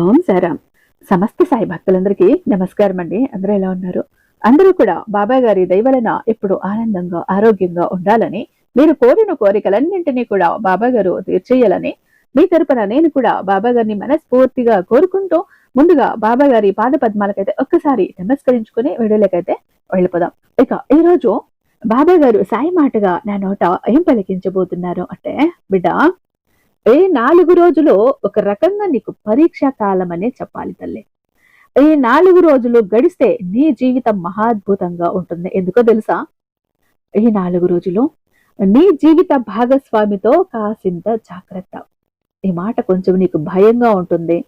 ఓం సారాం. సమస్త సాయి భక్తులందరికీ నమస్కారం అండి. అందరూ ఎలా ఉన్నారు? అందరూ కూడా బాబా గారి దయ వలన ఎప్పుడు ఆనందంగా ఆరోగ్యంగా ఉండాలని, మీరు కోరిన కోరికలన్నింటినీ కూడా బాబా గారు తీర్చేయాలని మీ తరపున నేను కూడా బాబా గారిని మనస్ఫూర్తిగా కోరుకుంటూ ముందుగా బాబా గారి పాద పద్మాలకైతే ఒక్కసారి నమస్కరించుకుని వీడియోలకైతే వెళ్ళిపోదాం. ఇక ఈ రోజు బాబా గారు సాయి మాటగా నా నోట ఏం పలికించబోతున్నారు అంటే, బిడ్డ, ఈ 4 రోజులు ఒక రకంగా నీకు పరీక్షా కాలం అనే చెప్పాలి తల్లి. ఈ 4 రోజులు గడిస్తే నీ జీవితం మహాద్భుతంగా ఉంటుంది. ఎందుకో తెలుసా? ఈ 4 రోజులు నీ జీవిత భాగస్వామితో కాసింత జాగ్రత్త. ఈ మాట కొంచెం నీకు భయంగా ఉంటుంది,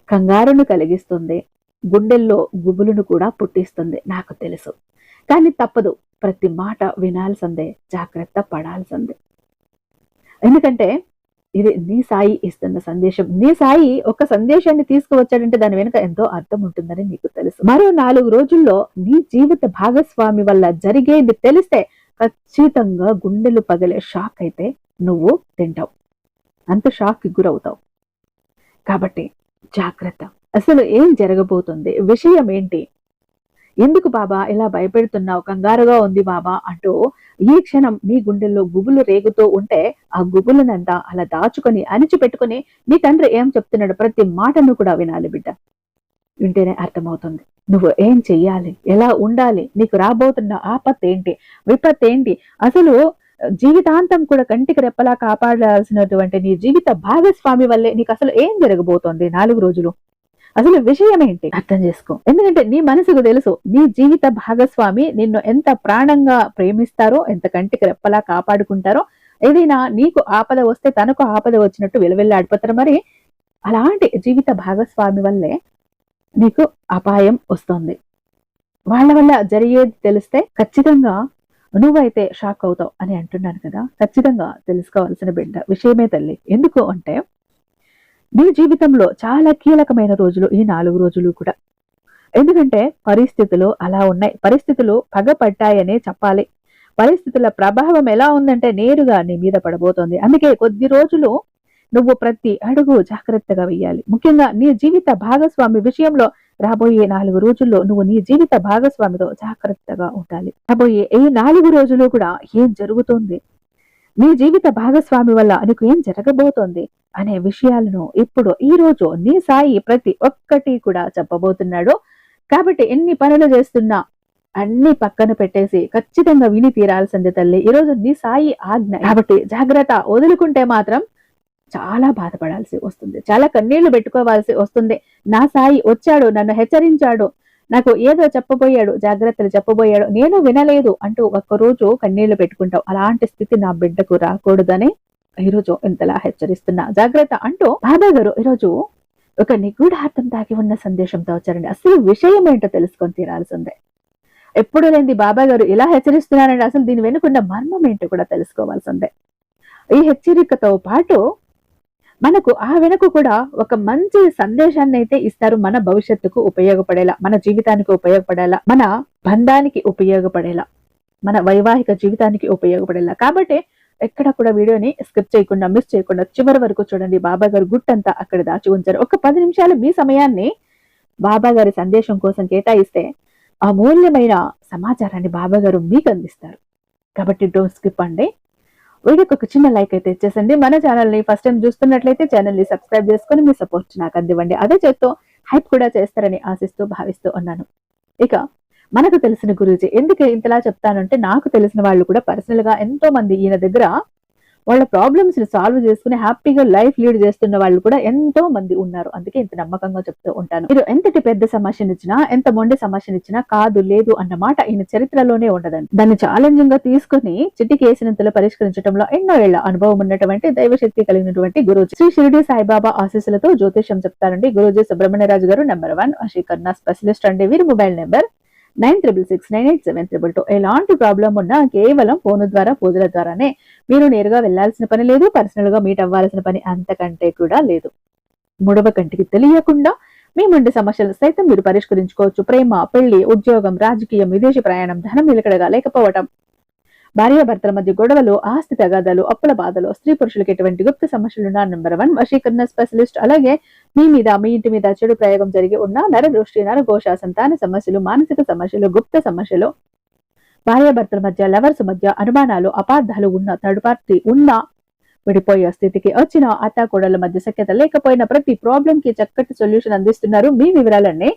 కంగారును కలిగిస్తుంది, గుండెల్లో గుబులును కూడా పుట్టిస్తుంది, నాకు తెలుసు. కానీ తప్పదు, ప్రతి మాట వినాల్సిందే, జాగ్రత్త పడాల్సిందే. ఎందుకంటే ఇది నీ సాయి ఇస్తున్న సందేశం. నీ సాయి ఒక సందేశాన్ని తీసుకువచ్చాడంటే దాని వెనుక ఎంతో అర్థం ఉంటుందని నీకు తెలుసు. మరో 4 రోజుల్లో నీ జీవిత భాగస్వామి వల్ల జరిగేది తెలిస్తే ఖచ్చితంగా గుండెలు పగిలే షాక్ అయితే నువ్వు తింటావు, అంత షాక్ కి గురవుతావు. కాబట్టి జాగ్రత్త. అసలు ఏం జరగబోతుంది, విషయం ఏంటి, ఎందుకు బాబా ఇలా భయపెడుతున్నావు, కంగారుగా ఉంది బాబా అంటూ ఈ క్షణం నీ గుండెల్లో గుబులు రేగుతూ ఉంటే ఆ గుబులనంతా అలా దాచుకొని అణిచిపెట్టుకుని నీ తండ్రి ఏం చెప్తున్నాడు ప్రతి మాటను కూడా వినాలి బిడ్డ. వింటేనే అర్థమవుతుంది నువ్వు ఏం చెయ్యాలి, ఎలా ఉండాలి, నీకు రాబోతున్న ఆపత్ ఏంటి, విపత్ ఏంటి, అసలు జీవితాంతం కూడా కంటికి రెప్పలా కాపాడాల్సినటువంటి నీ జీవిత భాగస్వామి వల్లే నీకు అసలు ఏం జరగబోతోంది 4 రోజులు, అసలు విషయం ఏంటి అర్థం చేసుకో. ఎందుకంటే నీ మనసుకు తెలుసు నీ జీవిత భాగస్వామి నిన్ను ఎంత ప్రాణంగా ప్రేమిస్తారో, ఎంత కంటికి రెప్పలా కాపాడుకుంటారో. ఏదైనా నీకు ఆపద వస్తే తనకు ఆపద వచ్చినట్టు విలువెల్లాడిపోతారు. మరి అలాంటి జీవిత భాగస్వామి వల్లే నీకు అపాయం వస్తుంది. వాళ్ళ వల్ల జరిగేది తెలిస్తే ఖచ్చితంగా నువ్వైతే షాక్ అవుతావు అని అంటున్నాను కదా. ఖచ్చితంగా తెలుసుకోవాల్సిన బిడ్డ విషయమే తల్లి. ఎందుకు అంటే నీ జీవితంలో చాలా కీలకమైన రోజులు ఈ 4 రోజులు కూడా. ఎందుకంటే పరిస్థితులు అలా ఉన్నాయి, పరిస్థితులు పగపట్టాయనే చెప్పాలి. పరిస్థితుల ప్రభావం ఎలా ఉందంటే నేరుగా నీ మీద పడబోతోంది. అందుకే కొద్ది రోజులు నువ్వు ప్రతి అడుగు జాగ్రత్తగా వెయ్యాలి. ముఖ్యంగా నీ జీవిత భాగస్వామి విషయంలో రాబోయే 4 రోజుల్లో నువ్వు నీ జీవిత భాగస్వామితో జాగ్రత్తగా ఉండాలి. రాబోయే ఈ 4 రోజులు కూడా ఏం జరుగుతుంది, నీ జీవిత భాగస్వామి వల్ల నీకు ఏం జరగబోతోంది అనే విషయాలను ఇప్పుడు ఈ రోజు నీ సాయి ప్రతి ఒక్కటి కూడా చెప్పబోతున్నాడు. కాబట్టి ఎన్ని పనులు చేస్తున్నా అన్ని పక్కన పెట్టేసి ఖచ్చితంగా విని తీరాల్సింది తల్లి. ఈ రోజు నీ సాయి ఆజ్ఞ కాబట్టి జాగ్రత్త. వదులుకుంటే మాత్రం చాలా బాధపడాల్సి వస్తుంది, చాలా కన్నీళ్లు పెట్టుకోవాల్సి వస్తుంది. నా సాయి వచ్చాడు, నన్ను హెచ్చరించాడు, నాకు ఏదో చెప్పబోయాడు, జాగ్రత్తలు చెప్పబోయాడు, నేను వినలేదు అంటూ ఒక్కరోజు కన్నీళ్లు పెట్టుకుంటావు. అలాంటి స్థితి నా బిడ్డకు రాకూడదని ఈరోజు ఇంతలా హెచ్చరిస్తున్నా, జాగ్రత్త అంటూ బాబా గారు ఈరోజు ఒక నిగూఢార్థం దాగి ఉన్న సందేశంతో వచ్చారండి. అసలు విషయం ఏంటో తెలుసుకొని తీరాల్సిందే. ఎప్పుడు లేని బాబా గారు ఇలా హెచ్చరిస్తున్నారండి. అసలు దీని వెనుకున్న మర్మం ఏంటో కూడా తెలుసుకోవాల్సిందే. ఈ హెచ్చరికతో పాటు మనకు ఆ వెనుక కూడా ఒక మంచి సందేశాన్ని అయితే ఇస్తారు. మన భవిష్యత్తుకు ఉపయోగపడేలా, మన జీవితానికి ఉపయోగపడేలా, మన బంధానికి ఉపయోగపడేలా, మన వైవాహిక జీవితానికి ఉపయోగపడేలా. కాబట్టి ఎక్కడ కూడా వీడియోని స్కిప్ చేయకుండా, మిస్ చేయకుండా చివరి వరకు చూడండి. బాబా గారు గుట్టంతా అక్కడ దాచి ఉంచారు. ఒక 10 నిమిషాలు మీ సమయాన్ని బాబా గారి సందేశం కోసం కేటాయిస్తే అమూల్యమైన సమాచారాన్ని బాబా గారు మీకు అందిస్తారు. కాబట్టి డోంట్ స్కిప్ అండి. వీడియోకి ఒక చిన్న లైక్ అయితే ఇచ్చేసండి. మన ఛానల్ ని ఫస్ట్ టైం చూస్తున్నట్లయితే ఛానల్ ని సబ్స్క్రైబ్ చేసుకుని మీ సపోర్ట్ నాకు అందివ్వండి. అదే చేస్తూ హైప్ కూడా చేస్తారని ఆశిస్తూ భావిస్తూ ఉన్నాను. ఇక మనకు తెలిసిన గురూజీ, ఎందుకు ఇంతలా చెప్తానంటే నాకు తెలిసిన వాళ్ళు కూడా పర్సనల్ గా ఎంతో మంది ఈయన దగ్గర వాళ్ళ ప్రాబ్లమ్స్ ని సాల్వ్ చేసుకుని హ్యాపీగా లైఫ్ లీడ్ చేస్తున్న వాళ్ళు కూడా ఎంతో మంది ఉన్నారు. అందుకే ఇంత నమ్మకంగా చెప్తూ ఉంటాను. మీరు ఎంతటి పెద్ద సమస్యనిచ్చినా, ఎంత మొండి సమస్యనిచ్చినా కాదు లేదు అన్న మాట ఈయన చరిత్రలోనే ఉండదండి. దాన్ని ఛాలెంజింగ్ గా తీసుకుని చిటికేసినంతలో పరిష్కరించడంలో ఎన్నో ఏళ్ల అనుభవం ఉన్నటువంటి దైవశక్తి కలిగినటువంటి గురూజీ శ్రీ షిరిడి సాయిబాబా ఆశీస్సులతో జ్యోతిష్యం చెప్తారండి గురూజీ సుబ్రహ్మణ్యరాజు గారు. నెంబర్ 1 వశీకరణ స్పెషలిస్ట్ అండి. వీరి మొబైల్ నెంబర్ 96698732. ఎలాంటి ప్రాబ్లం ఉన్నా కేవలం ఫోన్ ద్వారా, పూజల ద్వారానే. మీరు నేరుగా వెళ్లాల్సిన పని లేదు, పర్సనల్ గా మీట్ అవ్వాల్సిన పని అంతకంటే కూడా లేదు. 3వ కంటికి తెలియకుండా మీ మొండి సమస్యలు సైతం మీరు పరిష్కరించుకోవచ్చు. ప్రేమ, పెళ్లి, ఉద్యోగం, రాజకీయం, విదేశీ ప్రయాణం, ధనం నిలకడగా లేకపోవటం, భార్యాభర్తల మధ్య గొడవలు, ఆస్తి తగాదాలు, అప్పుల బాధలు, స్త్రీ పురుషులకు ఎటువంటి గుప్త సమస్యలున్నా నెంబర్ 1 వశీకరణ స్పెషలిస్ట్. అలాగే మీ మీద, మీ ఇంటి మీద చెడు ప్రయోగం జరిగి ఉన్న నరదృష్టి, నరఘోష, సంతాన సమస్యలు, మానసిక సమస్యలు, గుప్త సమస్యలు, భార్యాభర్తల మధ్య, లవర్స్ మధ్య అనుమానాలు, అపార్థాలు ఉన్న, థర్డ్ పార్టీ ఉన్న, విడిపోయే స్థితికి వచ్చిన, అత్తాకోడళ్ల మధ్య సఖ్యత లేకపోయినా ప్రతి ప్రాబ్లం కి చక్కటి సొల్యూషన్ అందిస్తున్నారు. మీ వివరాలన్నీ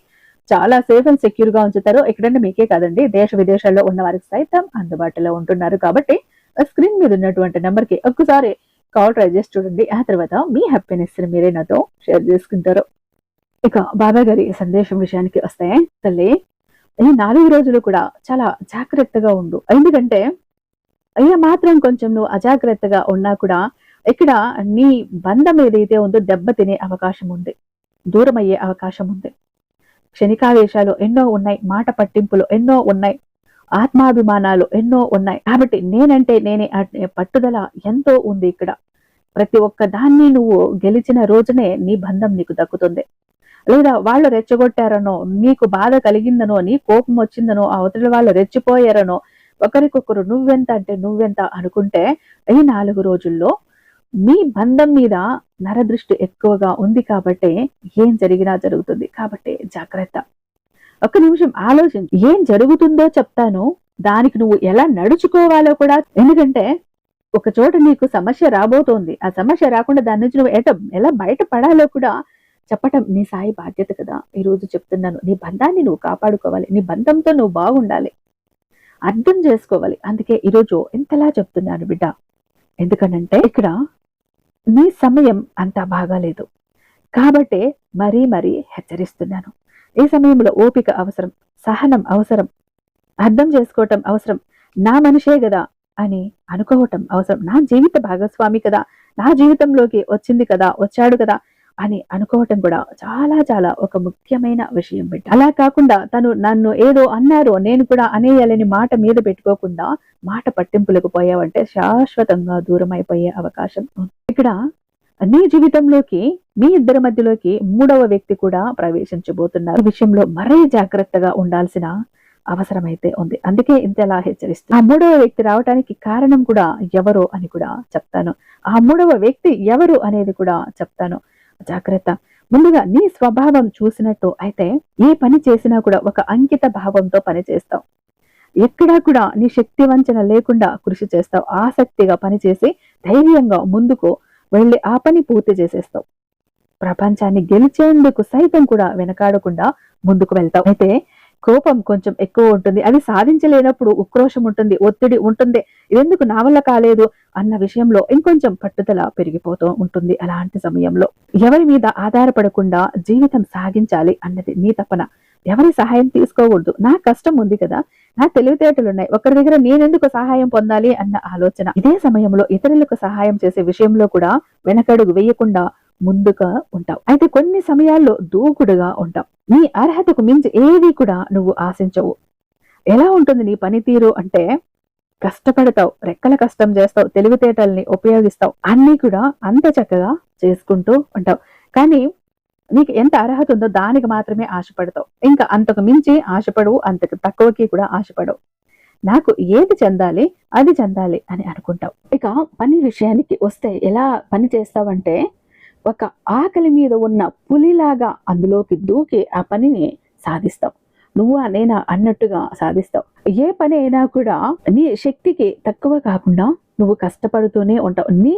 చాలా సేఫ్ అండ్ సెక్యూర్ గా ఉంచుతారు. ఎక్కడంటే మీకే కాదండి, దేశ విదేశాల్లో ఉన్న వారికి సైతం అందుబాటులో ఉంటున్నారు. కాబట్టి స్క్రీన్ మీద ఉన్నటువంటి నెంబర్ కి ఒక్కసారి కాల్ ట్రై చేసి చూడండి. ఆ తర్వాత మీ హ్యాపీనెస్ మీరే నాతో షేర్ చేసుకుంటారు. ఇక బాబా గారి సందేశం విషయానికి వస్తే, తల్లి ఈ 4 రోజులు కూడా చాలా జాగ్రత్తగా ఉండు. ఎందుకంటే అయ్యా మాత్రం కొంచెం నువ్వు అజాగ్రత్తగా ఉన్నా కూడా ఇక్కడ నీ బంధం ఏదైతే ఉందో దెబ్బతినే అవకాశం ఉంది, దూరం అయ్యే అవకాశం ఉంది. క్షణికావేశాలు ఎన్నో ఉన్నాయి, మాట పట్టింపులు ఎన్నో ఉన్నాయి, ఆత్మాభిమానాలు ఎన్నో ఉన్నాయి. కాబట్టి నేనంటే నేనే పట్టుదల ఎంతో ఉంది ఇక్కడ. ప్రతి ఒక్క దాన్ని నువ్వు గెలిచిన రోజునే నీ బంధం నీకు దక్కుతుంది. లేదా వాళ్ళు రెచ్చగొట్టారనో, నీకు బాధ కలిగిందనో, నీ కోపం వచ్చిందనో, అవతల వాళ్ళు రెచ్చిపోయారనో, ఒకరికొకరు నువ్వెంత అంటే నువ్వెంత అనుకుంటే ఈ 4 రోజుల్లో మీ బంధం మీద నరదృష్టి ఎక్కువగా ఉంది. కాబట్టి ఏం జరిగినా జరుగుతుంది. కాబట్టి జాగ్రత్త. ఒక్క నిమిషం ఆలోచించు. ఏం జరుగుతుందో చెప్తాను, దానికి నువ్వు ఎలా నడుచుకోవాలో కూడా. ఎందుకంటే ఒక చోట నీకు సమస్య రాబోతోంది, ఆ సమస్య రాకుండా దాని నుంచి నువ్వు ఎలా బయటపడాలో కూడా చెప్పటం నీ సాయి బాధ్యత కదా. ఈ రోజు చెప్తున్నాను, నీ బంధాన్ని నువ్వు కాపాడుకోవాలి, నీ బంధంతో నువ్వు బాగుండాలి, అర్థం చేసుకోవాలి. అందుకే ఈరోజు ఎంతలా చెప్తున్నాను బిడ్డ. ఎందుకనంటే ఇక్కడ నీ సమయం అంత బాగాలేదు కాబట్టి మరీ మరీ హెచ్చరిస్తున్నాను. ఈ సమయంలో ఓపిక అవసరం, సహనం అవసరం, అర్థం చేసుకోవటం అవసరం. నా మనిషే కదా అని అనుకోవటం అవసరం. నా జీవిత భాగస్వామి కదా, నా జీవితంలోకి వచ్చింది కదా, వచ్చాడు కదా అని అనుకోవటం కూడా చాలా చాలా ఒక ముఖ్యమైన విషయం బిడ్డ. అలా కాకుండా తను నన్ను ఏదో అన్నారో నేను కూడా అనేయాలని మాట మీద పెట్టుకోకుండా మాట పట్టింపులకు పోయావంటే శాశ్వతంగా దూరం అయిపోయే అవకాశం ఉంది. ఇక్కడ నీ జీవితంలోకి, మీ ఇద్దరి మధ్యలోకి 3వ వ్యక్తి కూడా ప్రవేశించబోతున్నారు. ఈ విషయంలో మరీ జాగ్రత్తగా ఉండాల్సిన అవసరమైతే ఉంది. అందుకే ఇంతలా హెచ్చరిస్తుంది. ఆ 3వ వ్యక్తి రావటానికి కారణం కూడా ఎవరు అని కూడా చెప్తాను. ఆ 3వ వ్యక్తి ఎవరు అనేది కూడా చెప్తాను. జాగ్రత్త. ముందుగా నీ స్వభావం చూసినట్టు అయితే ఏ పని చేసినా కూడా ఒక అంకిత భావంతో పని చేస్తావు. ఎక్కడా కూడా నీ శక్తి వంచన లేకుండా కృషి చేస్తావు. ఆసక్తిగా పనిచేసి ధైర్యంగా ముందుకు వెళ్ళి ఆ పని పూర్తి చేసేస్తావు. ప్రపంచాన్ని గెలిచేందుకు సైతం కూడా వెనకాడకుండా ముందుకు వెళ్తావు. అయితే కోపం కొంచెం ఎక్కువ ఉంటుంది. అది సాధించలేనప్పుడు ఉక్రోషం ఉంటుంది, ఒత్తిడి ఉంటుంది. ఇదెందుకు నా వల్ల కాలేదు అన్న విషయంలో ఇంకొంచెం పట్టుదల పెరిగిపోతూ ఉంటుంది. అలాంటి సమయంలో ఎవరి మీద ఆధారపడకుండా జీవితం సాగించాలి అన్నది నీ తపన. ఎవరి సహాయం తీసుకోకూడదు. నా కష్టం ఉంది కదా, నా తెలివితేటలున్నాయి, ఒకరి దగ్గర నేనెందుకు సహాయం పొందాలి అన్న ఆలోచన. ఇదే సమయంలో ఇతరులకు సహాయం చేసే విషయంలో కూడా వెనకడుగు వేయకుండా ముందుగా ఉంటావు. అయితే కొన్ని సమయాల్లో దూకుడుగా ఉంటావు. నీ అర్హతకు మించి ఏది కూడా నువ్వు ఆశించవు. ఎలా ఉంటుంది నీ పనితీరు అంటే కష్టపడతావు, రెక్కల కష్టం చేస్తావు, తెలివితేటల్ని ఉపయోగిస్తావు, అన్ని కూడా అంత చక్కగా చేసుకుంటూ ఉంటావు. కానీ నీకు ఎంత అర్హత ఉందో దానికి మాత్రమే ఆశపడతావు. ఇంకా అంతకు మించి ఆశపడవు, అంతకు తక్కువకి కూడా ఆశపడవు. నాకు ఏది చెందాలి అది చెందాలి అని అనుకుంటావు. ఇక పని విషయానికి వస్తే ఎలా పని చేస్తావంటే ఒక ఆకలి మీద ఉన్న పులిలాగా అందులోకి దూకి ఆ పనిని సాధిస్తావు. నువ్వు నేనా అన్నట్టుగా సాధిస్తావు. ఏ పని అయినా కూడా నీ శక్తికి తక్కువ కాకుండా నువ్వు కష్టపడుతూనే ఉంటావు. నీ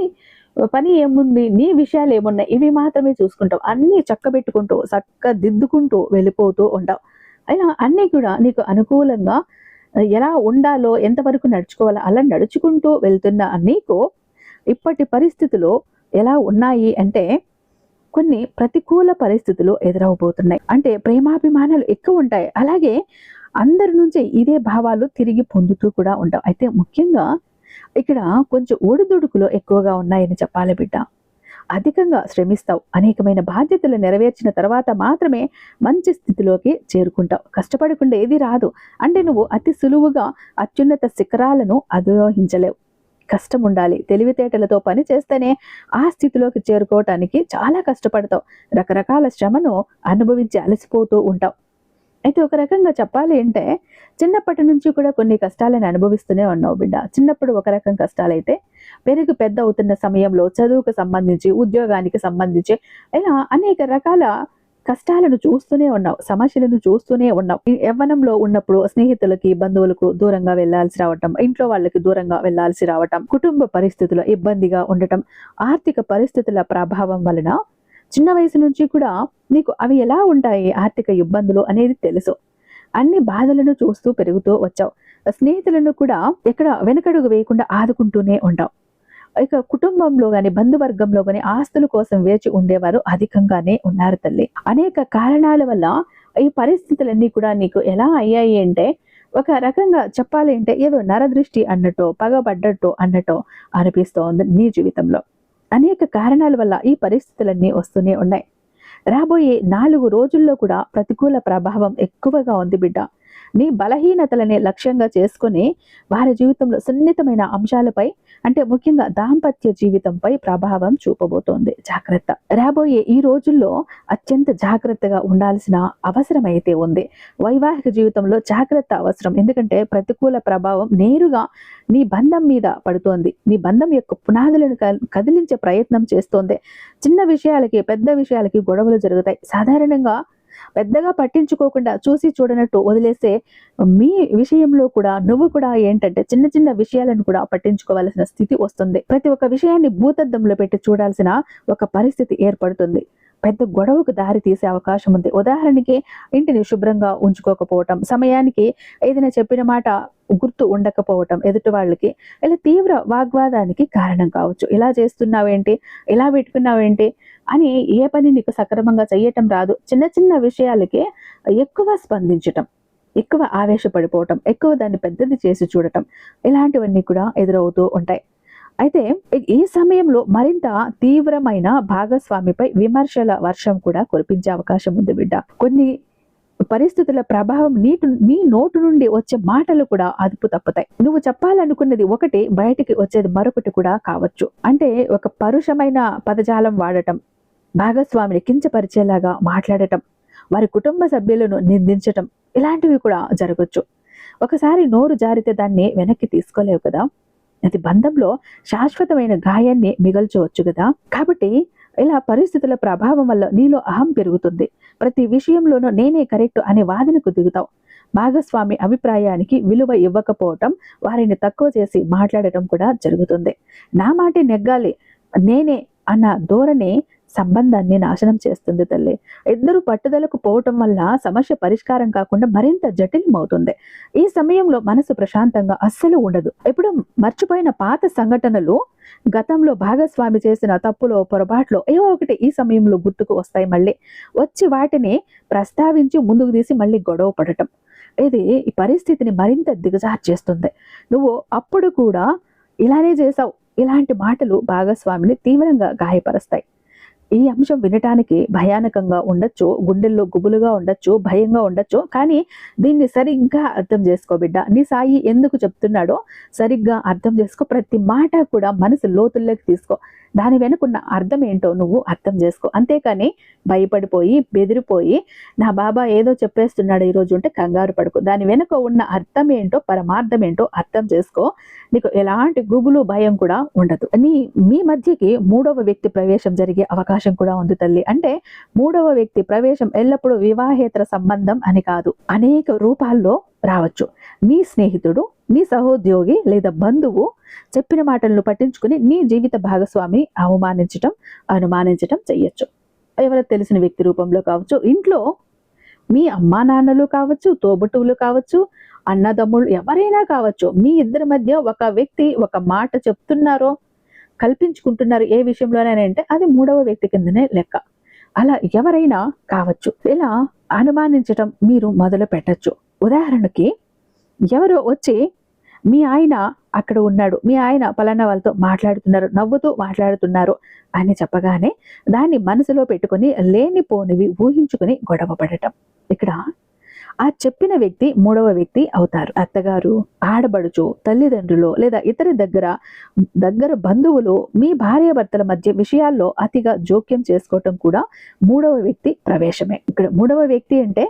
పని ఏముంది, నీ విషయాలు ఏమున్నాయి ఇవి మాత్రమే చూసుకుంటావు. అన్ని చక్కబెట్టుకుంటూ దిద్దుకుంటూ వెళ్ళిపోతూ ఉంటావు. అయినా అన్నీ కూడా నీకు అనుకూలంగా ఎలా ఉండాలో, ఎంతవరకు నడుచుకోవాలో అలా నడుచుకుంటూ వెళ్తున్న నీకు ఇప్పటి పరిస్థితులు ఎలా ఉన్నాయి అంటే కొన్ని ప్రతికూల పరిస్థితులు ఎదురవబోతున్నాయి. అంటే ప్రేమాభిమానాలు ఎక్కువ ఉంటాయి. అలాగే అందరి నుంచి ఇదే భావాలు తిరిగి పొందుతూ కూడా ఉంటావు. అయితే ముఖ్యంగా ఇక్కడ కొంచెం ఒడిదుడుకులు ఎక్కువగా ఉన్నాయని చెప్పాలి బిడ్డ. అధికంగా శ్రమిస్తావు. అనేకమైన బాధ్యతలు నెరవేర్చిన తర్వాత మాత్రమే మంచి స్థితిలోకి చేరుకుంటావు. కష్టపడకుండా ఏది రాదు. అంటే నువ్వు అతి సులువుగా అత్యున్నత శిఖరాలను అధిరోహించలేవు. కష్టం ఉండాలి. తెలివితేటలతో పని చేస్తేనే ఆ స్థితిలోకి చేరుకోవటానికి చాలా కష్టపడతావు. రకరకాల శ్రమను అనుభవించి అలసిపోతూ ఉంటావు. అయితే ఒక రకంగా చెప్పాలి అంటే చిన్నప్పటి నుంచి కూడా కొన్ని కష్టాలను అనుభవిస్తూనే ఉన్నావు బిడ్డ. చిన్నప్పుడు ఒక రకం కష్టాలైతే పెరిగి పెద్ద అవుతున్న సమయంలో చదువుకు సంబంధించి, ఉద్యోగానికి సంబంధించి ఇలా అనేక రకాల కష్టాలను చూస్తూనే ఉన్నావు. సమస్యలను చూస్తూనే ఉన్నావు. ఈ యవ్వనంలో ఉన్నప్పుడు స్నేహితులకి, బంధువులకు దూరంగా వెళ్ళాల్సి రావటం, ఇంట్లో వాళ్ళకి దూరంగా వెళ్ళాల్సి రావటం, కుటుంబ పరిస్థితులు ఇబ్బందిగా ఉండటం, ఆర్థిక పరిస్థితుల ప్రభావం వలన చిన్న వయసు నుంచి కూడా నీకు అవి ఎలా ఉంటాయి ఆర్థిక ఇబ్బందులు అనేది తెలుసు. అన్ని బాధలను చూస్తూ పెరుగుతూ వచ్చావు. స్నేహితులను కూడా ఎక్కడ వెనకడుగు వేయకుండా ఆదుకుంటూనే ఉంటావు. ఇక కుటుంబంలో గాని, బంధువర్గంలో గాని ఆస్తుల కోసం వేచి ఉండేవారు అధికంగానే ఉన్నారు తల్లి. అనేక కారణాల వల్ల ఈ పరిస్థితులన్నీ కూడా నీకు ఎలా అయ్యాయి అంటే ఒక రకంగా చెప్పాలి అంటే ఏదో నరదృష్టి అన్నట్టు, పగబడ్డట్టు అన్నట్టు అనిపిస్తోంది నీ జీవితంలో. అనేక కారణాల వల్ల ఈ పరిస్థితులన్నీ వస్తూనే ఉన్నాయి. రాబోయే 4 రోజుల్లో కూడా ప్రతికూల ప్రభావం ఎక్కువగా ఉంది బిడ్డ. నీ బలహీనతలనే లక్ష్యంగా చేసుకుని వారి జీవితంలో సున్నితమైన అంశాలపై అంటే ముఖ్యంగా దాంపత్య జీవితంపై ప్రభావం చూపబోతోంది. జాగ్రత్త. రాబోయే ఈ రోజుల్లో అత్యంత జాగ్రత్తగా ఉండాల్సిన అవసరం అయితే ఉంది. వైవాహిక జీవితంలో జాగ్రత్త అవసరం. ఎందుకంటే ప్రతికూల ప్రభావం నేరుగా నీ బంధం మీద పడుతోంది. నీ బంధం యొక్క పునాదులను కదిలించే ప్రయత్నం చేస్తోంది. చిన్న విషయాలకి, పెద్ద విషయాలకి గొడవలు జరుగుతాయి. సాధారణంగా పెద్దగా పట్టించుకోకుండా చూసి చూడనట్టు వదిలేసే మీ విషయంలో కూడా నువ్వు కూడా ఏంటంటే చిన్న చిన్న విషయాలను కూడా పట్టించుకోవాల్సిన స్థితి వస్తుంది. ప్రతి ఒక్క విషయాన్ని భూతద్దంలో పెట్టి చూడాల్సిన ఒక పరిస్థితి ఏర్పడుతుంది. పెద్ద గొడవకు దారి తీసే అవకాశం ఉంది. ఉదాహరణకి ఇంటిని శుభ్రంగా ఉంచుకోకపోవటం, సమయానికి ఏదైనా చెప్పిన మాట గుర్తు ఉండకపోవటం ఎదుటి వాళ్ళకి, ఇలా తీవ్ర వాగ్వాదానికి కారణం కావచ్చు. ఇలా చేస్తున్నావేంటి, ఇలా పెట్టుకున్నావేంటి అని ఏ పని నీకు సక్రమంగా చెయ్యటం రాదు. చిన్న చిన్న విషయాలకి ఎక్కువ స్పందించటం, ఎక్కువ ఆవేశపడిపోవటం, ఎక్కువ దాన్ని పెద్దది చేసి చూడటం, ఇలాంటివన్నీ కూడా ఎదురవుతూ ఉంటాయి. అయితే ఈ సమయంలో మరింత తీవ్రమైన భాగస్వామిపై విమర్శల వర్షం కూడా కురిపించే అవకాశం ఉంది బిడ్డ. కొన్ని పరిస్థితుల ప్రభావం నీ నోటు నుండి వచ్చే మాటలు కూడా అదుపు తప్పుతాయి. నువ్వు చెప్పాలనుకున్నది ఒకటి, బయటికి వచ్చేది మరొకటి కూడా కావచ్చు. అంటే ఒక పరుషమైన పదజాలం వాడటం, భాగస్వామిని కించపరిచేలాగా మాట్లాడటం, వారి కుటుంబ సభ్యులను నిందించటం, ఇలాంటివి కూడా జరగచ్చు. ఒకసారి నోరు జారితే దాన్ని వెనక్కి తీసుకోలేవు కదా. అది బంధంలో శాశ్వతమైన గాయాన్ని మిగల్చవచ్చు కదా. కాబట్టి ఇలా పరిస్థితుల ప్రభావం వల్ల నీలో అహం పెరుగుతుంది. ప్రతి విషయంలోనూ నేనే కరెక్ట్ అనే వాదనకు దిగుతావు. భాగస్వామి అభిప్రాయానికి విలువ ఇవ్వకపోవటం, వారిని తక్కువ చేసి మాట్లాడటం కూడా జరుగుతుంది. నా మాటే నెగ్గాలి, నేనే అన్న ధోరణి సంబంధాన్ని నాశనం చేస్తుంది తల్లి. ఇద్దరు పట్టుదలకు పోవటం వల్ల సమస్య పరిష్కారం కాకుండా మరింత జటిలమవుతుంది. ఈ సమయంలో మనసు ప్రశాంతంగా అస్సలు ఉండదు. ఇప్పుడు మర్చిపోయిన పాత సంఘటనలు, గతంలో భాగస్వామి చేసిన తప్పులో, పొరపాట్లో ఏవో ఒకటి ఈ సమయంలో గుర్తుకు వస్తాయి. మళ్ళీ వచ్చి వాటిని ప్రస్తావించి ముందుకు తీసి మళ్ళీ గొడవ పడటం, ఇది ఈ పరిస్థితిని మరింత దిగజార్చేస్తుంది. నువ్వు అప్పుడు కూడా ఇలానే చేసావు. ఇలాంటి మాటలు భాగస్వామిని తీవ్రంగా గాయపరుస్తాయి. ఈ అంశం వినటానికి భయానకంగా ఉండొచ్చు, గుండెల్లో గుబులుగా ఉండొచ్చు, భయంగా ఉండొచ్చు. కానీ దీన్ని సరిగ్గా అర్థం చేసుకో బిడ్డ. నీ సాయి ఎందుకు చెప్తున్నాడో సరిగ్గా అర్థం చేసుకో. ప్రతి మాట కూడా మనసు లోతుల్లోకి తీసుకో. దాని వెనుకున్న అర్థం ఏంటో నువ్వు అర్థం చేసుకో. అంతేకాని భయపడిపోయి, బెదిరిపోయి నా బాబా ఏదో చెప్పేస్తున్నాడు ఈరోజు అంటే కంగారు పడుకో. దాని వెనుక ఉన్న అర్థం ఏంటో, పరమార్థం ఏంటో అర్థం చేసుకో. నీకు ఎలాంటి గుబులు, భయం కూడా ఉండదు. మీ మధ్యకి 3వ వ్యక్తి ప్రవేశం జరిగే అవకాశం కూడా ఉంది తల్లి. అంటే 3వ వ్యక్తి ప్రవేశం ఎల్లప్పుడూ వివాహేతర సంబంధం అని కాదు, అనేక రూపాల్లో రావచ్చు. నీ స్నేహితుడు, నీ సహోద్యోగి లేదా బంధువు చెప్పిన మాటలను పట్టించుకుని నీ జీవిత భాగస్వామిని అవమానించటం, అనుమానించటం చెయ్యొచ్చు. ఎవరో తెలిసిన వ్యక్తి రూపంలో కావచ్చు, ఇంట్లో మీ అమ్మా నాన్నలు కావచ్చు, తోబుట్టువులు కావచ్చు, అన్నదమ్ముళ్ళు ఎవరైనా కావచ్చు. మీ ఇద్దరి మధ్య ఒక వ్యక్తి ఒక మాట చెప్తున్నారో, కల్పించుకుంటున్నారు ఏ విషయంలోనైనా అంటే అది 3వ వ్యక్తి కిందనే లెక్క. అలా ఎవరైనా కావచ్చు. ఇలా అనుమానించటం మీరు మొదలు పెట్టచ్చు. ఉదాహరణకి ఎవరో వచ్చి మీ ఆయన అక్కడ ఉన్నాడు, మీ ఆయన పలానా వాళ్ళతో మాట్లాడుతున్నారు, నవ్వుతూ మాట్లాడుతున్నారు అని చెప్పగానే దాన్ని మనసులో పెట్టుకుని లేనిపోనివి ఊహించుకుని గొడవ పడటం. ఇక్కడ ఆ చెప్పిన వ్యక్తి 3వ వ్యక్తి అవుతారు. అత్తగారు, ఆడబడుచు, తల్లిదండ్రులు లేదా ఇతర దగ్గర బంధువులు మీ భార్యాభర్తల మధ్య విషయాల్లో అతిగా జోక్యం చేసుకోవటం కూడా 3వ వ్యక్తి ప్రవేశమే. ఇక్కడ 3వ వ్యక్తి అంటే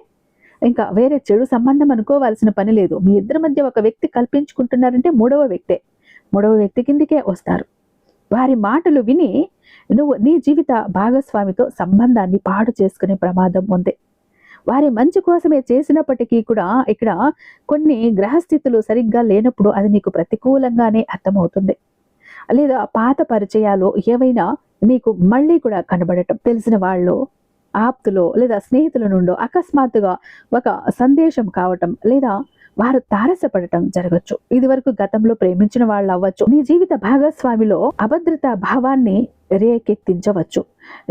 ఇంకా వేరే చెడు సంబంధం అనుకోవాల్సిన పని లేదు. మీ ఇద్దరి మధ్య ఒక వ్యక్తి కల్పించుకుంటున్నారంటే మూడవ వ్యక్తి కిందికే వస్తారు. వారి మాటలు విని నువ్వు నీ జీవిత భాగస్వామితో సంబంధాన్ని పాడు చేసుకునే ప్రమాదం ఉంది. వారి మంచి కోసమే చేసినప్పటికీ కూడా ఇక్కడ కొన్ని గ్రహస్థితులు సరిగ్గా లేనప్పుడు అది నీకు ప్రతికూలంగానే అర్థమవుతుంది. లేదా పాత పరిచయాలు ఏవైనా నీకు మళ్ళీ కూడా కనబడటం, తెలిసిన వాళ్ళు, ఆప్తులో లేదా స్నేహితుల నుండో అకస్మాత్తుగా ఒక సందేశం కావటం, లేదా వారు తారసపడటం జరగచ్చు. ఇది వరకు గతంలో ప్రేమించిన వాళ్ళు అవ్వచ్చు. నీ జీవిత భాగస్వామిలో అభద్రతా భావాన్ని రేకెత్తించవచ్చు.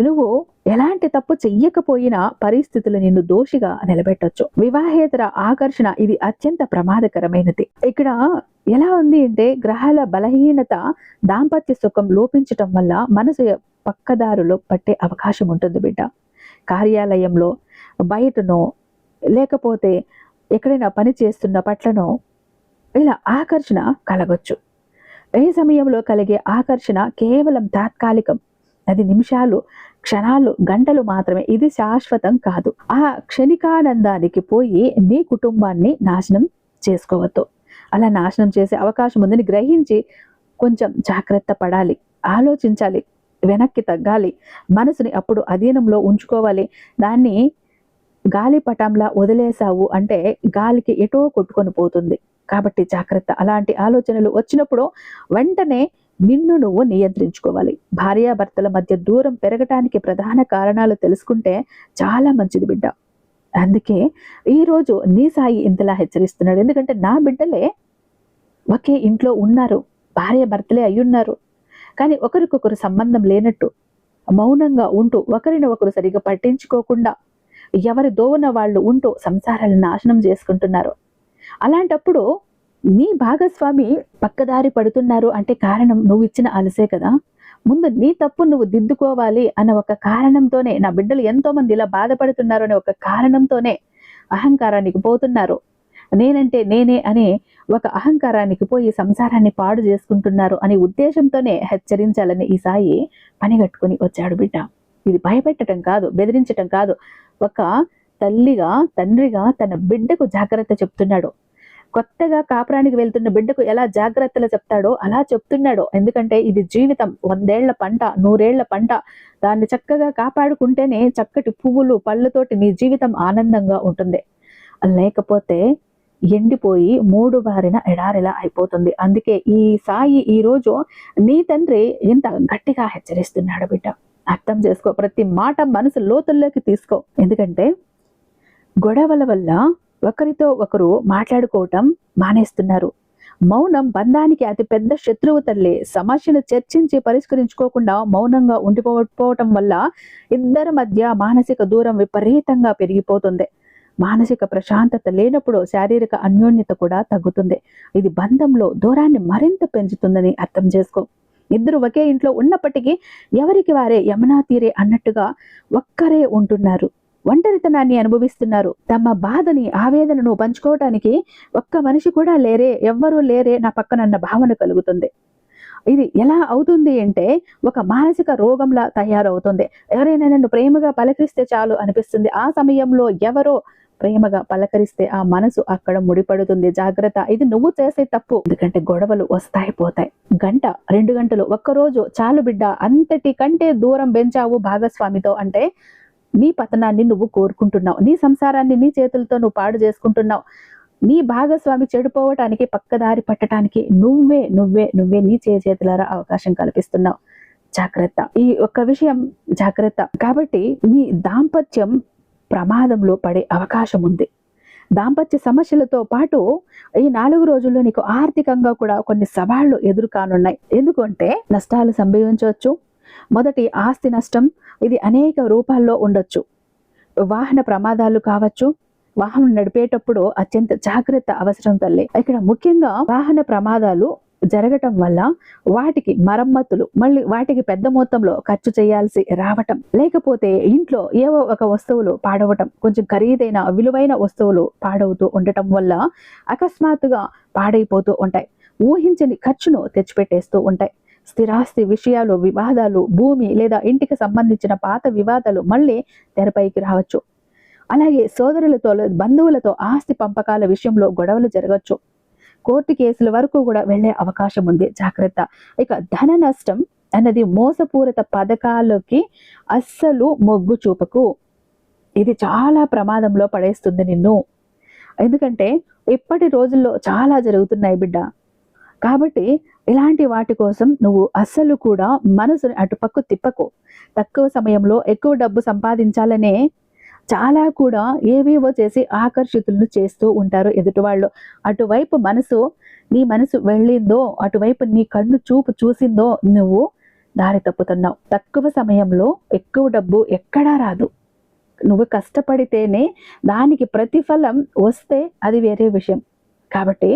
నువ్వు ఎలాంటి తప్పు చెయ్యకపోయినా పరిస్థితులు నిన్ను దోషిగా నిలబెట్టొచ్చు. వివాహేతర ఆకర్షణ ఇది అత్యంత ప్రమాదకరమైనది. ఇక్కడ ఎలా ఉంది అంటే గ్రహాల బలహీనత దాంపత్య సుఖం లోపించటం వల్ల మనసు పక్కదారులో పట్టే అవకాశం ఉంటుంది బిడ్డ. కార్యాలయంలో, బయటనో, లేకపోతే ఎక్కడైనా పని చేస్తున్న పట్లనో ఇలా ఆకర్షణ కలగొచ్చు. ఏ సమయంలో కలిగే ఆకర్షణ కేవలం తాత్కాలికం. అది నిమిషాలు, క్షణాలు, గంటలు మాత్రమే. ఇది శాశ్వతం కాదు. ఆ క్షణికానందానికి పోయి నీ కుటుంబాన్ని నాశనం చేసుకోవద్దు. అలా నాశనం చేసే అవకాశం ఉందని గ్రహించి కొంచెం జాగ్రత్త పడాలి, ఆలోచించాలి, వెనక్కి తగ్గాలి, మనసుని అప్పుడు అధీనంలో ఉంచుకోవాలి. దాన్ని గాలిపటంలా వదిలేసావు అంటే గాలికి ఎటో కొట్టుకొని పోతుంది. కాబట్టి జాగ్రత్త. అలాంటి ఆలోచనలు వచ్చినప్పుడు వెంటనే నిన్ను నువ్వు నియంత్రించుకోవాలి. భార్యాభర్తల మధ్య దూరం పెరగటానికి ప్రధాన కారణాలు తెలుసుకుంటే చాలా మంచిది బిడ్డ. అందుకే ఈరోజు నీ సాయి ఇంతలా హెచ్చరిస్తున్నాడు. ఎందుకంటే నా బిడ్డలే ఒకే ఇంట్లో ఉన్నారు, భార్యాభర్తలే అయ్యున్నారు, కానీ ఒకరికొకరు సంబంధం లేనట్టు మౌనంగా ఉంటూ ఒకరిని ఒకరు సరిగా పట్టించుకోకుండా ఎవరి దోవన వాళ్ళు ఉంటూ సంసారాలను నాశనం చేసుకుంటున్నారు. అలాంటప్పుడు నీ భాగస్వామి పక్కదారి పడుతున్నారు అంటే కారణం నువ్వు ఇచ్చిన అలసే కదా. ముందు నీ తప్పు నువ్వు దిద్దుకోవాలి అన్న ఒక కారణంతోనే, నా బిడ్డలు ఎంతో మంది ఇలా బాధపడుతున్నారు అనే ఒక కారణంతోనే అహంకారానికి పోతున్నారు. నేనంటే నేనే అనే ఒక అహంకారానికి పోయి సంసారాన్ని పాడు చేసుకుంటున్నారు అనే ఉద్దేశంతోనే హెచ్చరించాలని ఈ సాయి పనిగట్టుకుని వచ్చాడు బిడ్డ. ఇది భయపెట్టడం కాదు, బెదిరించటం కాదు. ఒక తల్లిగా, తండ్రిగా తన బిడ్డకు జాగ్రత్త చెప్తున్నాడు. కొత్తగా కాపురానికి వెళ్తున్న బిడ్డకు ఎలా జాగ్రత్తలు చెప్తాడో అలా చెప్తున్నాడు. ఎందుకంటే ఇది జీవితం, 100 ఏళ్ల పంట, 100 ఏళ్ల పంట. దాన్ని చక్కగా కాపాడుకుంటేనే చక్కటి పువ్వులు, పళ్ళతోటి నీ జీవితం ఆనందంగా ఉంటుంది. లేకపోతే ఎండిపోయి మూడు బారిన ఎడారిలా అయిపోతుంది. అందుకే ఈ సాయి ఈరోజు నీ తండ్రి ఇంత గట్టిగా హెచ్చరిస్తున్నాడు బిడ్డ. అర్థం చేసుకో, ప్రతి మాట మనసు లోతుల్లోకి తీసుకో. ఎందుకంటే గొడవల వల్ల ఒకరితో ఒకరు మాట్లాడుకోవటం మానేస్తున్నారు. మౌనం బంధానికి అతి పెద్ద శత్రువు తల్లి. సమస్యను చర్చించి పరిష్కరించుకోకుండా మౌనంగా ఉండిపోవటం వల్ల ఇద్దరి మధ్య మానసిక దూరం విపరీతంగా పెరిగిపోతుంది. మానసిక ప్రశాంతత లేనప్పుడు శారీరక అన్యోన్యత కూడా తగ్గుతుంది. ఇది బంధంలో దూరాన్ని మరింత పెంచుతుందని అర్థం చేసుకో. ఇద్దరు ఒకే ఇంట్లో ఉన్నప్పటికీ ఎవరికి వారే యమునా తీరే అన్నట్టుగా ఒక్కరే ఉంటున్నారు. ఒంటరితనాన్ని అనుభవిస్తున్నారు. తమ బాధని, ఆవేదనను పంచుకోవటానికి ఒక్క మనిషి కూడా లేరే, ఎవ్వరూ లేరే నా పక్కనన్న భావన కలుగుతుంది. ఇది ఎలా అవుతుంది అంటే ఒక మానసిక రోగంలా తయారవుతుంది. ఎవరైనా నన్ను ప్రేమగా పలకరిస్తే చాలు అనిపిస్తుంది. ఆ సమయంలో ఎవరో ప్రేమగా పలకరిస్తే ఆ మనసు అక్కడ ముడిపడుతుంది. జాగ్రత్త, ఇది నువ్వు చేసే తప్పు. ఎందుకంటే గొడవలు వస్తాయి పోతాయి. 1 గంట 2 గంటలు ఒక్కరోజు చాలు బిడ్డ. అంతటి కంటే దూరం పెంచావు భాగస్వామితో అంటే నీ పతనాన్ని నువ్వు కోరుకుంటున్నావు. నీ సంసారాన్ని నీ చేతులతో నువ్వు పాడు చేసుకుంటున్నావు. నీ భాగస్వామి చెడిపోవటానికి, పక్కదారి పట్టడానికి నువ్వే నీ చేతులారా అవకాశం కల్పిస్తున్నావు. జాగ్రత్త, ఈ ఒక్క విషయం జాగ్రత్త. కాబట్టి నీ దాంపత్యం ప్రమాదంలో పడే అవకాశం ఉంది. దాంపత్య సమస్యలతో పాటు ఈ 4 రోజుల్లో నీకు ఆర్థికంగా కూడా కొన్ని సవాళ్లు ఎదురుకానున్నాయి. ఎందుకంటే నష్టాలు సంభవించవచ్చు. మొదటి ఆస్తి నష్టం, ఇది అనేక రూపాల్లో ఉండొచ్చు. వాహన ప్రమాదాలు కావచ్చు. వాహనం నడిపేటప్పుడు అత్యంత జాగ్రత్త అవసరం తల్లి. ఇక్కడ ముఖ్యంగా వాహన ప్రమాదాలు జరగటం వల్ల వాటికి మరమ్మతులు, మళ్ళీ వాటికి పెద్ద మొత్తంలో ఖర్చు చేయాల్సి రావటం, లేకపోతే ఇంట్లో ఏవో ఒక వస్తువులు పాడవటం, కొంచెం ఖరీదైన విలువైన వస్తువులు పాడవుతూ ఉండటం వల్ల అకస్మాత్తుగా పాడైపోతూ ఉంటాయి. ఊహించని ఖర్చును తెచ్చిపెట్టేస్తూ ఉంటాయి. స్థిరాస్తి విషయాలు, వివాదాలు, భూమి లేదా ఇంటికి సంబంధించిన పాత వివాదాలు మళ్ళీ తెరపైకి రావచ్చు. అలాగే సోదరులతో, బంధువులతో ఆస్తి పంపకాల విషయంలో గొడవలు జరగచ్చు. కోర్టు కేసుల వరకు కూడా వెళ్లే అవకాశం ఉంది, జాగ్రత్త. ఇక ధన నష్టం అన్నది మోసపూరిత పథకాలకి అస్సలు మొగ్గు చూపకు. ఇది చాలా ప్రమాదంలో పడేస్తుంది నిన్ను. ఎందుకంటే ఇప్పటి రోజుల్లో చాలా జరుగుతున్నాయి బిడ్డ. కాబట్టి ఇలాంటి వాటి కోసం నువ్వు అస్సలు కూడా మనసుని అటుపక్కు తిప్పకు. తక్కువ సమయంలో ఎక్కువ డబ్బు సంపాదించాలనే చాలా కూడా ఏవేవో చేసి ఆకర్షితులను చేస్తూ ఉంటారు ఎదుటివాళ్ళు. అటువైపు నీ మనసు వెళ్ళిందో, అటువైపు నీ కన్ను చూపు చూసిందో నువ్వు దారి తప్పుతున్నావు. తక్కువ సమయంలో ఎక్కువ డబ్బు ఎక్కడా రాదు. నువ్వు కష్టపడితేనే దానికి ప్రతిఫలం వస్తే అది వేరే విషయం. కాబట్టి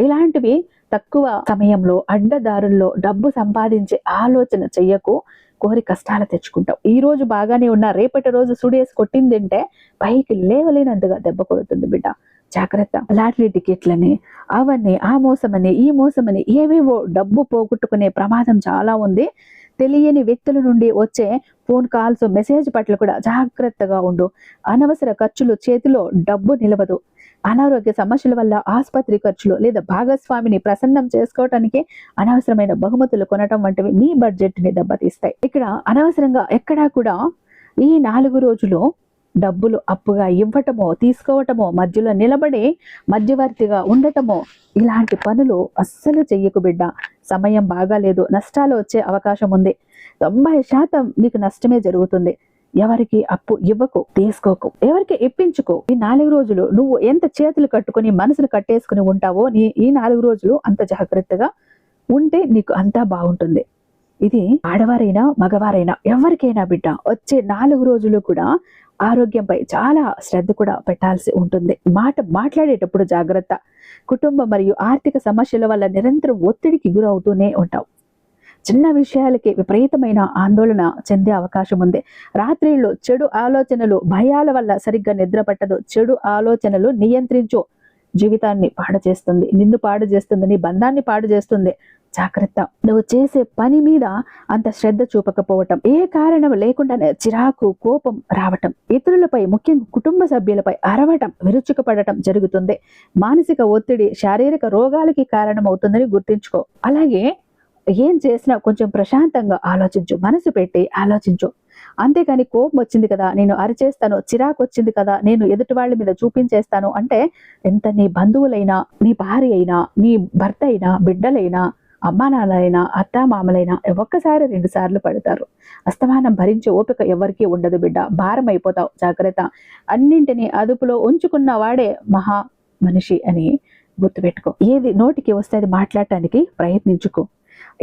ఇలాంటివి తక్కువ సమయంలో అడ్డదారుల్లో డబ్బు సంపాదించే ఆలోచన చెయ్యకు. కోరి కష్టాలు తెచ్చుకుంటావు. ఈ రోజు బాగానే ఉన్నా రేపటి రోజు సుడేసి కొట్టిందంటే పైకి లేవలేనంతగా దెబ్బ కొడుతుంది బిడ్డ, జాగ్రత్త. లాటరీ టికెట్లని, అవన్నీ, ఆ మోసమని, ఈ మోసమని ఏవేవో డబ్బు పోగొట్టుకునే ప్రమాదం చాలా ఉంది. తెలియని వ్యక్తుల నుండి వచ్చే ఫోన్ కాల్స్, మెసేజ్ పట్ల కూడా జాగ్రత్తగా ఉండు. అనవసర ఖర్చులు, చేతిలో డబ్బు నిలవదు. అనారోగ్య సమస్యల వల్ల ఆసుపత్రి ఖర్చులు లేదా భాగస్వామిని ప్రసన్నం చేసుకోవటానికి అనవసరమైన బహుమతులు కొనటం వంటివి మీ బడ్జెట్ ని దెబ్బతీస్తాయి. ఇక్కడ అనవసరంగా ఎక్కడా కూడా ఈ 4 రోజులు డబ్బులు అప్పుగా ఇవ్వటమో, తీసుకోవటమో, మధ్యలో నిలబడి మధ్యవర్తిగా ఉండటమో ఇలాంటి పనులు అస్సలు చెయ్యకు బిడ్డ. సమయం బాగాలేదు, నష్టాలు వచ్చే అవకాశం ఉంది. 90% నీకు నష్టమే జరుగుతుంది. ఎవరికి అప్పు ఇవ్వకు, తీసుకోకు, ఎవరికి ఇప్పించుకో. ఈ 4 రోజులు నువ్వు ఎంత చేతులు కట్టుకుని మనసును కట్టేసుకుని ఉంటావో ఈ 4 రోజులు అంత జాగ్రత్తగా ఉంటే నీకు అంతా బాగుంటుంది. ఇది ఆడవారైనా మగవారైనా ఎవరికైనా బిడ్డ, వచ్చే 4 రోజులు కూడా ఆరోగ్యంపై చాలా శ్రద్ధ కూడా పెట్టాల్సి ఉంటుంది. మాట్లాడేటప్పుడు జాగ్రత్త. కుటుంబం మరియు ఆర్థిక సమస్యల వల్ల నిరంతరం ఒత్తిడికి గురవుతూనే ఉంటావు. చిన్న విషయాలకి విపరీతమైన ఆందోళన చెందే అవకాశం ఉంది. రాత్రిళ్ళు చెడు ఆలోచనలు, భయాల వల్ల సరిగ్గా నిద్ర పట్టదు. చెడు ఆలోచనలు నియంత్రించు. జీవితాన్ని పాడు చేస్తుంది, నిన్ను పాడు చేస్తుంది, నీ బంధాన్ని పాడు చేస్తుంది. జాగ్రత్త. నువ్వు చేసే పని మీద అంత శ్రద్ధ చూపకపోవటం, ఏ కారణం లేకుండానే చిరాకు, కోపం రావటం, ఇతరులపై ముఖ్యంగా కుటుంబ సభ్యులపై అరవటం, విరుచుకుపడటం జరుగుతుంది. మానసిక ఒత్తిడి శారీరక రోగాలకి కారణమవుతుందని గుర్తుంచుకో. అలాగే ఏం చేసినా కొంచెం ప్రశాంతంగా ఆలోచించు, మనసు పెట్టి ఆలోచించు. అంతేకాని కోపం వచ్చింది కదా నేను అరిచేస్తాను, చిరాకు వచ్చింది కదా నేను ఎదుటి వాళ్ళ మీద చూపించేస్తాను అంటే ఎంత నీ బంధువులైనా, నీ భార్య అయినా, నీ భర్త అయినా, బిడ్డలైనా, అమ్మా నాన్నలైనా, అత్తా మామలైనా ఒక్కసారి 2 సార్లు పడతారు. అస్తమానం భరించే ఓపిక ఎవరికీ ఉండదు బిడ్డ. భారం అయిపోతావు, జాగ్రత్త. అన్నింటినీ అదుపులో ఉంచుకున్న వాడే మహా మనిషి అని గుర్తుపెట్టుకో. ఏది నోటికి వస్తే అది మాట్లాడటానికి ప్రయత్నించుకో.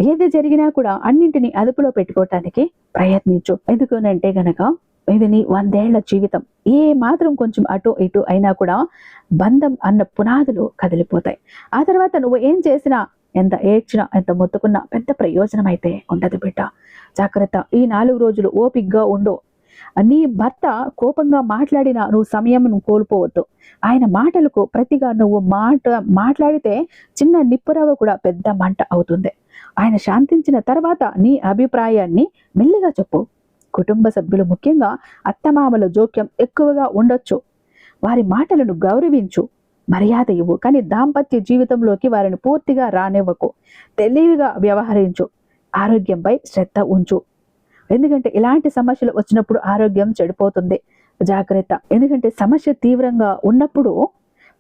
ఏది జరిగినా కూడా అన్నింటినీ అదుపులో పెట్టుకోవటానికి ప్రయత్నించు. ఎందుకనంటే గనక ఇది నీ 100 ఏళ్ల జీవితం. ఏ మాత్రం కొంచెం అటు ఇటు అయినా కూడా బంధం అన్న పునాదులు కదిలిపోతాయి. ఆ తర్వాత నువ్వు ఏం చేసినా, ఎంత ఏడ్చినా, ఎంత మొత్తుకున్నా పెద్ద ప్రయోజనం అయితే ఉండదు బిడ్డ, జాగ్రత్త. ఈ 4 రోజులు ఓపిగ్గా ఉండు. నీ భర్త కోపంగా మాట్లాడినా నువ్వు సమయం కోల్పోవద్దు. ఆయన మాటలకు ప్రతిగా నువ్వు మాట్లాడితే చిన్న నిప్పురవ్వ కూడా పెద్ద మంట అవుతుంది. ఆయన శాంతించిన తర్వాత నీ అభిప్రాయాన్ని మెల్లిగా చెప్పు. కుటుంబ సభ్యులు ముఖ్యంగా అత్తమామల జోక్యం ఎక్కువగా ఉండొచ్చు. వారి మాటలను గౌరవించు, మర్యాద ఇవ్వు. కానీ దాంపత్య జీవితంలోకి వారిని పూర్తిగా రానివ్వకు. తెలివిగా వ్యవహరించు. ఆరోగ్యంపై శ్రద్ధ ఉంచు. ఎందుకంటే ఇలాంటి సమస్యలు వచ్చినప్పుడు ఆరోగ్యం చెడిపోతుంది, జాగ్రత్త. ఎందుకంటే సమస్య తీవ్రంగా ఉన్నప్పుడు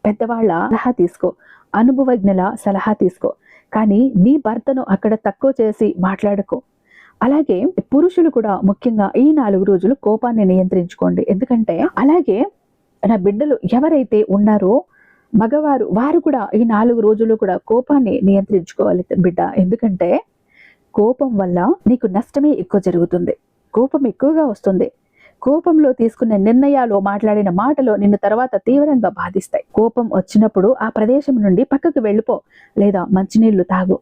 పెద్దవాళ్ళ సలహా తీసుకో, అనుభవజ్ఞుల సలహా తీసుకో. కానీ నీ భర్తను అక్కడ తక్కువ చేసి మాట్లాడకు. అలాగే పురుషులు కూడా ముఖ్యంగా ఈ 4 రోజులు కోపాన్ని నియంత్రించుకోండి. ఎందుకంటే అలాగే నా బిడ్డలు ఎవరైతే ఉన్నారో మగవారు, వారు కూడా ఈ 4 రోజులు కూడా కోపాన్ని నియంత్రించుకోవాలి బిడ్డ. ఎందుకంటే కోపం వల్ల నీకు నష్టమే ఎక్కువ జరుగుతుంది. కోపం ఎక్కువగా వస్తుంది. కోపంలో తీసుకున్న నిర్ణయాలు, మాట్లాడిన మాటలు నిన్ను తర్వాత తీవ్రంగా బాధిస్తాయి. కోపం వచ్చినప్పుడు ఆ ప్రదేశం నుండి పక్కకు వెళ్ళిపో, లేదా మంచినీళ్లు తాగు.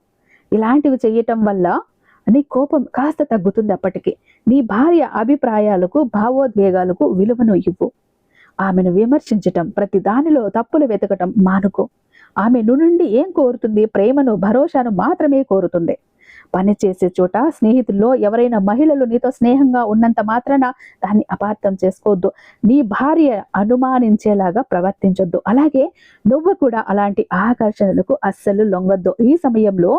ఇలాంటివి చేయటం వల్ల నీ కోపం కాస్త తగ్గుతుంది. అప్పటికి నీ భార్య అభిప్రాయాలకు, భావోద్వేగాలకు విలువను ఇవ్వు. ఆమెను విమర్శించటం, ప్రతి దానిలో తప్పులు వెతకటం మానుకో. ఆమె నుండి ఏం కోరుతుంది? ప్రేమను, భరోసాను మాత్రమే కోరుతుంది. పని చేసే చోట, స్నేహితుల్లో ఎవరైనా మహిళలు నీతో స్నేహంగా ఉన్నంత మాత్రాన దాన్ని అపార్థం చేసుకోవద్దు. నీ భార్య అనుమానించేలాగా ప్రవర్తించొద్దు. అలాగే నువ్వు కూడా అలాంటి ఆకర్షణలకు అస్సలు లొంగొద్దు. ఈ సమయంలో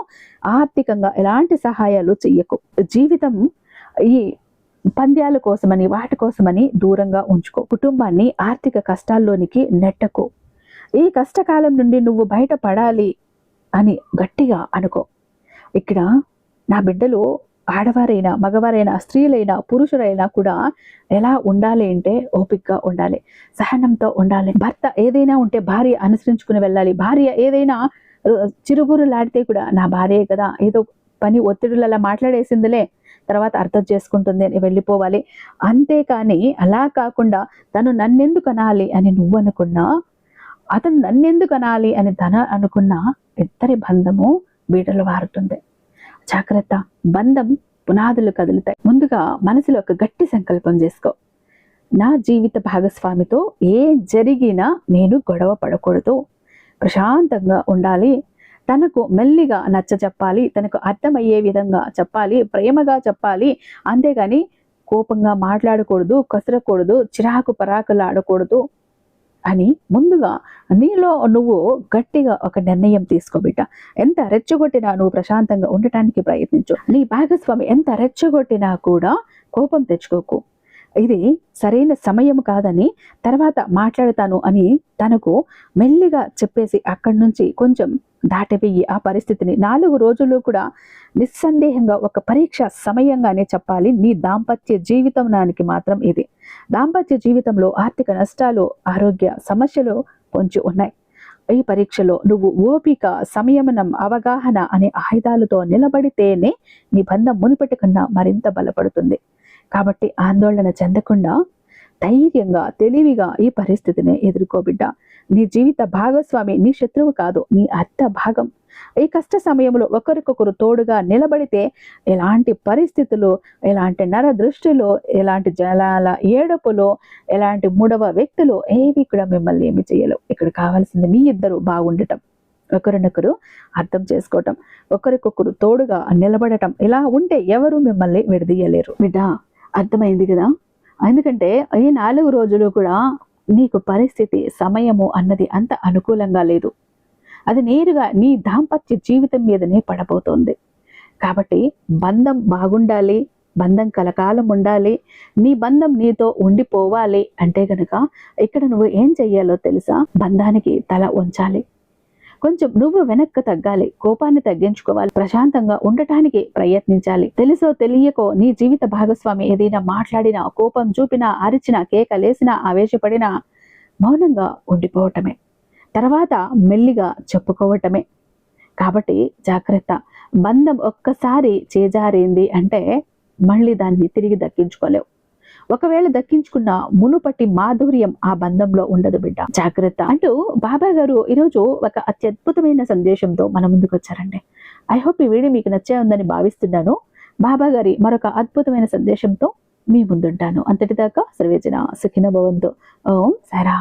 ఆర్థికంగా ఎలాంటి సహాయాలు చెయ్యకు. జీవితం ఈ పంద్యాల కోసమని వాటి కోసమని దూరంగా ఉంచుకో. కుటుంబాన్ని ఆర్థిక కష్టాల్లోనికి నెట్టకు. ఈ కష్టకాలం నుండి నువ్వు బయటపడాలి అని గట్టిగా అనుకో. ఇక్కడ నా బిడ్డలు ఆడవారైనా, మగవారైనా, స్త్రీలైనా, పురుషులైనా కూడా ఎలా ఉండాలి అంటే ఓపికగా ఉండాలి, సహనంతో ఉండాలి. భర్త ఏదైనా ఉంటే భార్య అనుసరించుకుని వెళ్ళాలి. భార్య ఏదైనా చిరుగురులాడితే కూడా నా భార్యే కదా, ఏదో పని ఒత్తిడులలో మాట్లాడేసిందిలే, తర్వాత అర్థం చేసుకుంటుంది అని వెళ్ళిపోవాలి. అంతేకాని అలా కాకుండా తను నన్నెందుకు అనాలి అని నువ్వు అనుకున్నా, అతను నన్నెందుకు అనాలి అని తన అనుకున్నా, ఇద్దరి బంధము బీటలు వారుతుంది. జాగ్రత్త. బంధం పునాదులు కదులుతాయి. ముందుగా మనసులో ఒక గట్టి సంకల్పం చేసుకో. నా జీవిత భాగస్వామితో ఏం జరిగినా నేను గొడవ పడకూడదు, ప్రశాంతంగా ఉండాలి, తనకు మెల్లిగా నచ్చ చెప్పాలి, తనకు అర్థమయ్యే విధంగా చెప్పాలి, ప్రేమగా చెప్పాలి. అంతేగాని కోపంగా మాట్లాడకూడదు, కసరకూడదు, చిరాకు పరాకులు ఆడకూడదు అని ముందుగా నీలో నువ్వు గట్టిగా ఒక నిర్ణయం తీసుకో బిడ్డ. ఎంత రెచ్చగొట్టినా నువ్వు ప్రశాంతంగా ఉండటానికి ప్రయత్నించు. నీ భాగస్వామి ఎంత రెచ్చగొట్టినా కూడా కోపం తెచ్చుకోకు. ఇది సరైన సమయం కాదని, తర్వాత మాట్లాడతాను అని తనకు మెల్లిగా చెప్పేసి అక్కడి నుంచి కొంచెం దాటిపోయి ఆ పరిస్థితిని 4 రోజులు కూడా నిస్సందేహంగా ఒక పరీక్ష సమయంగానే చెప్పాలి. నీ దాంపత్య జీవితానికి మాత్రం ఇది. దాంపత్య జీవితంలో ఆర్థిక నష్టాలు, ఆరోగ్య సమస్యలు కొంచెం ఉన్నాయి. ఈ పరీక్షలో నువ్వు ఓపిక, సంయమనం, అవగాహన అనే ఆయుధాలతో నిలబడితేనే నీ బంధం మునిపటి కన్నా మరింత బలపడుతుంది. కాబట్టి ఆందోళన చెందకుండా ధైర్యంగా, తెలివిగా ఈ పరిస్థితిని ఎదుర్కోబిడ్డ. నీ జీవిత భాగస్వామి నీ శత్రువు కాదు, నీ అర్థ భాగం. ఈ కష్ట సమయంలో ఒకరికొకరు తోడుగా నిలబడితే ఎలాంటి పరిస్థితులు, ఎలాంటి నర దృష్టిలో, ఎలాంటి జలాల ఏడుపులో, ఎలాంటి మూడవ వ్యక్తులు ఏవి కూడా మిమ్మల్ని ఏమి చేయలేవు. ఇక్కడ కావాల్సింది మీ ఇద్దరు బాగుండటం, ఒకరినొకరు అర్థం చేసుకోవటం, ఒకరికొకరు తోడుగా నిలబడటం. ఇలా ఉంటే ఎవరు మిమ్మల్ని విడదీయలేరు. బిడ్డ, అర్థమైంది కదా? ఎందుకంటే ఈ 4 రోజులు కూడా నీకు పరిస్థితి, సమయము అన్నది అంత అనుకూలంగా లేదు. అది నేరుగా నీ దాంపత్య జీవితం మీదనే పడబోతోంది. కాబట్టి బంధం బాగుండాలి, బంధం కలకాలం ఉండాలి, నీ బంధం నీతో ఉండిపోవాలి అంటే గనక ఇక్కడ నువ్వు ఏం చెయ్యాలో తెలుసా? బంధానికి తల ఉంచాలి, కొంచెం నువ్వు వెనక్కి తగ్గాలి, కోపాన్ని తగ్గించుకోవాలి, ప్రశాంతంగా ఉండటానికి ప్రయత్నించాలి. తెలుసో తెలియకో నీ జీవిత భాగస్వామి ఏదైనా మాట్లాడినా, కోపం చూపినా, అరిచినా, కేకలేసినా, ఆవేశపడినా మౌనంగా ఉండిపోవటమే, తర్వాత మెల్లిగా చెప్పుకోవటమే. కాబట్టి జాగ్రత్త. బంధం ఒక్కసారి చేజారింది అంటే మళ్ళీ దాన్ని తిరిగి దక్కించుకోలేవు. ఒకవేళ దక్కించుకున్న మునుపటి మాధుర్యం ఆ బంధంలో ఉండదు బిడ్డ. జాగ్రత్త అంటూ బాబా గారు ఈరోజు ఒక అత్యద్భుతమైన సందేశంతో మన ముందుకు వచ్చారండి. ఐ హోప్ ఈ వీడియో మీకు నచ్చే ఉందని భావిస్తున్నాను. బాబా గారి మరొక అద్భుతమైన సందేశంతో మీ ముందుంటాను. అంతటిదాకా సర్వేజన సుఖినో భవంతు. ఓం సాయిరామ్.